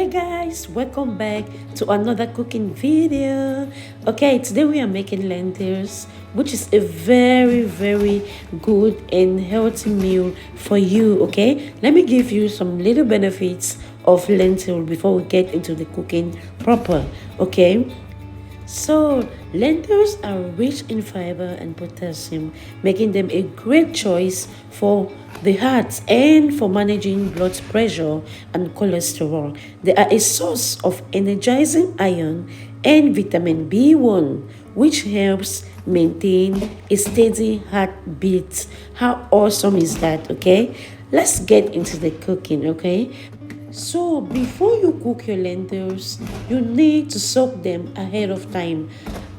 Hi guys, welcome back to another cooking video. Okay, today we are making lentils, which is a very good and healthy meal for you. Okay, let me give you some little benefits of lentil before we get into the cooking proper. Okay, so, lentils are rich in fiber and potassium, making them a great choice for the heart and for managing blood pressure and cholesterol. They are a source of energizing iron and vitamin B1, which helps maintain a steady heartbeat. How awesome is that? Okay, let's get into the cooking. Okay, so before you cook your lentils, you need to soak them ahead of time.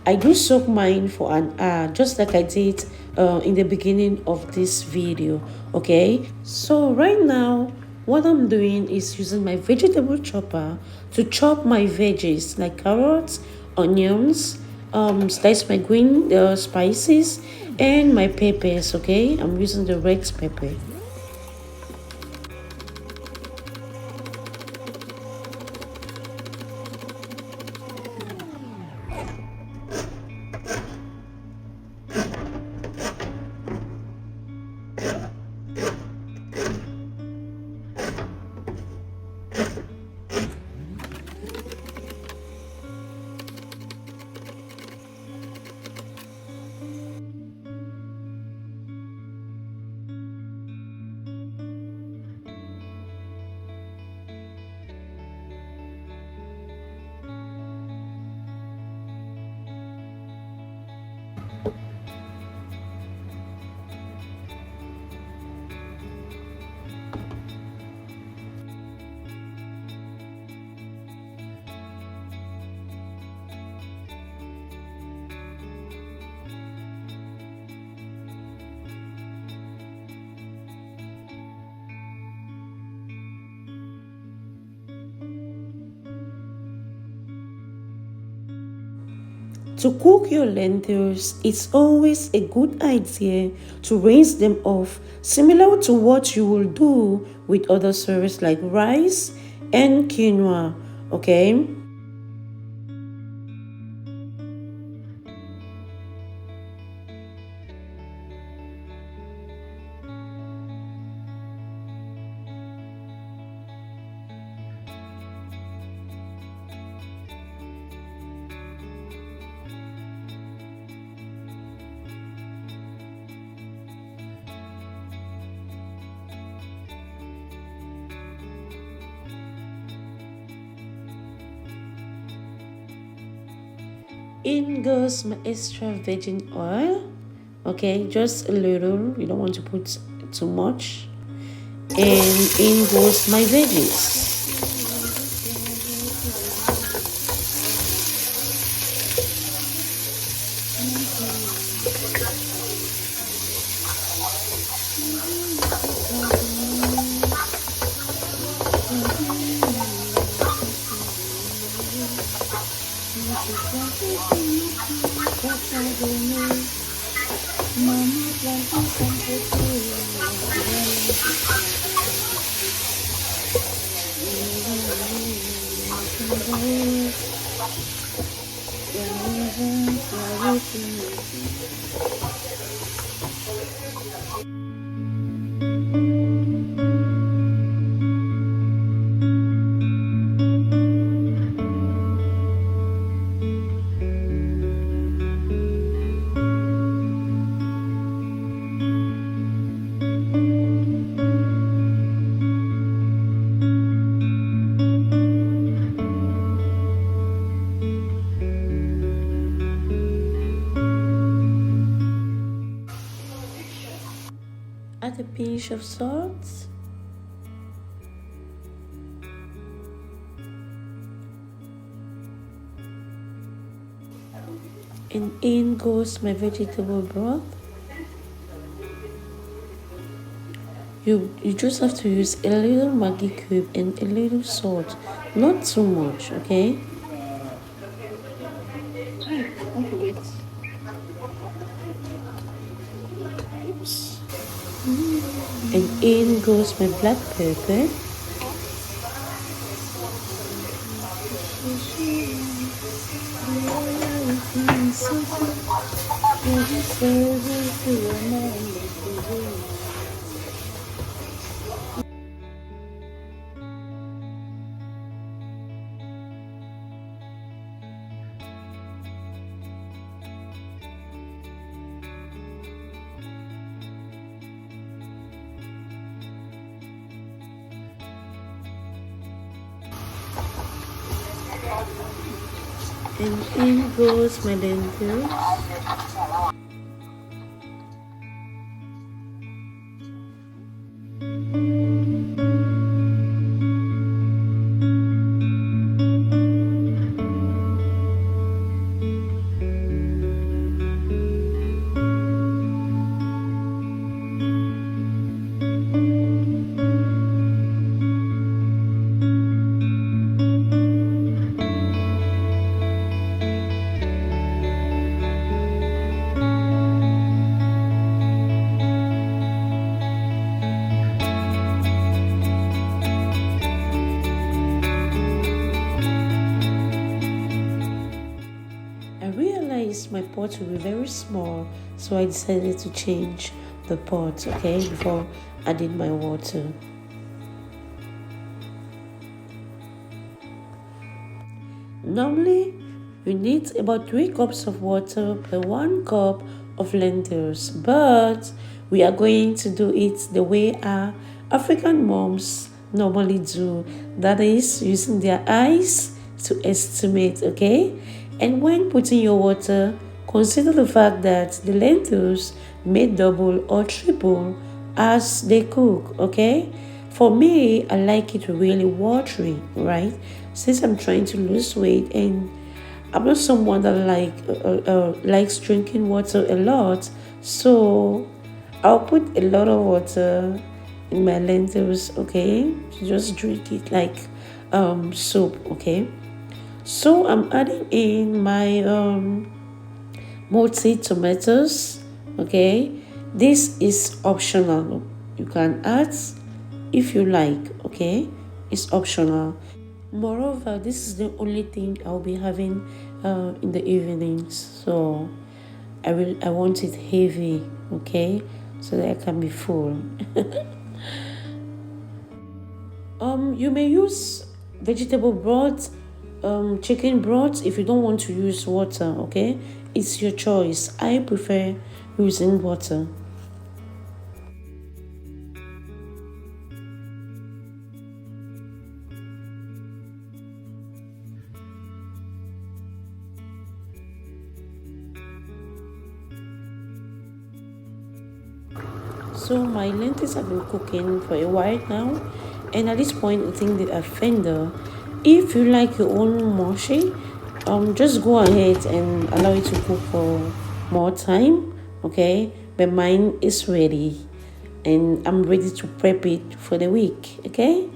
I do soak mine for an hour, just like I did in the beginning of this video. Okay, so right now, what I'm doing is using my vegetable chopper to chop my veggies like carrots, onions, slice my green spices, and my peppers. Okay, I'm using the red pepper. To cook your lentils, it's always a good idea to rinse them off, similar to what you will do with other cereals like rice and quinoa. Okay? In goes my extra virgin oil. Okay, just a little. You don't want to put too much. And in goes my veggies. Add a pinch of salt. And in goes my vegetable broth. You just have to use a little Maggi cube and a little salt, not too much, okay? Oops. And in goes my black pepper. And in goes my lentils. I realized my pot will be very small, so I decided to change the pot, okay, before adding my water. Normally, you need about 3 cups of water per 1 cup of lentils, but we are going to do it the way our African moms normally do, that is, using their eyes to estimate, okay? And when putting your water, consider the fact that the lentils may double or triple as they cook, okay? For me, I like it really watery, right? Since I'm trying to lose weight and I'm not someone that likes drinking water a lot, so I'll put a lot of water in my lentils, okay? Just drink it like soup, okay? So I'm adding in my multi tomatoes, okay? This is optional. You can add if you like, okay? It's optional. Moreover, this is the only thing I'll be having in the evenings, so I want it heavy, okay, so that I can be full. You may use vegetable broth, chicken broth if you don't want to use water, okay? It's your choice. I prefer using water. So my lentils have been cooking for a while now, and at this point I think they are tender. If you like your own mushy, just go ahead and allow it to cook for more time, okay? But mine is ready, and I'm ready to prep it for the week, okay?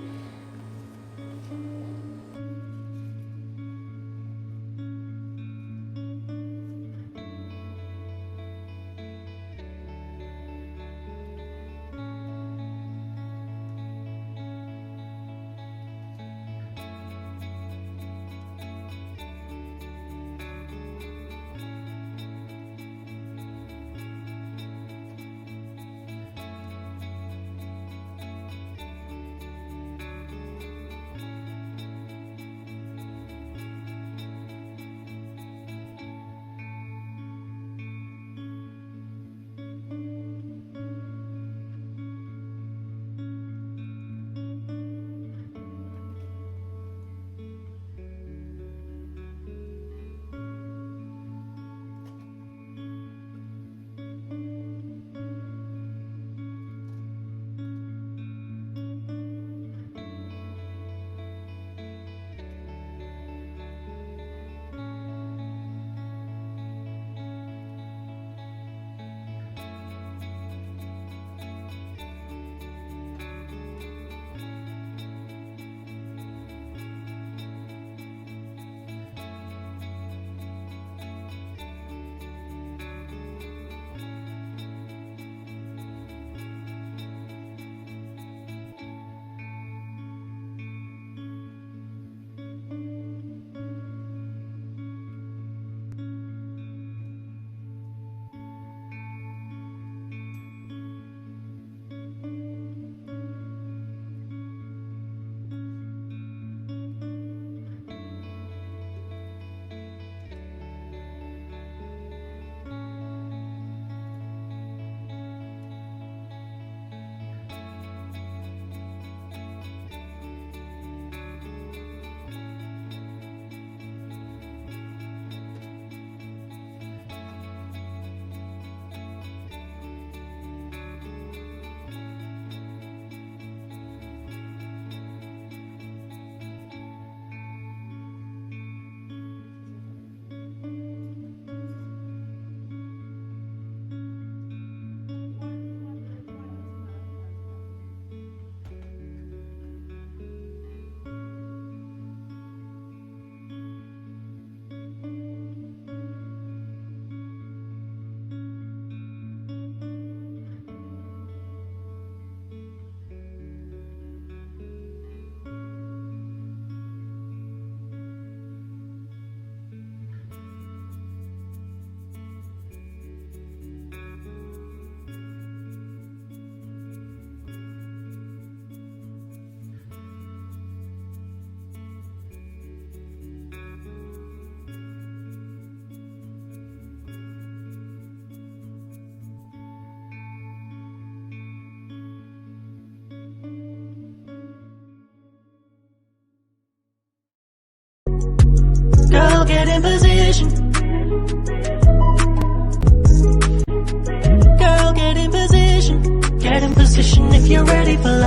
Girl, get in position. Girl, get in position. Get in position if you're ready for life.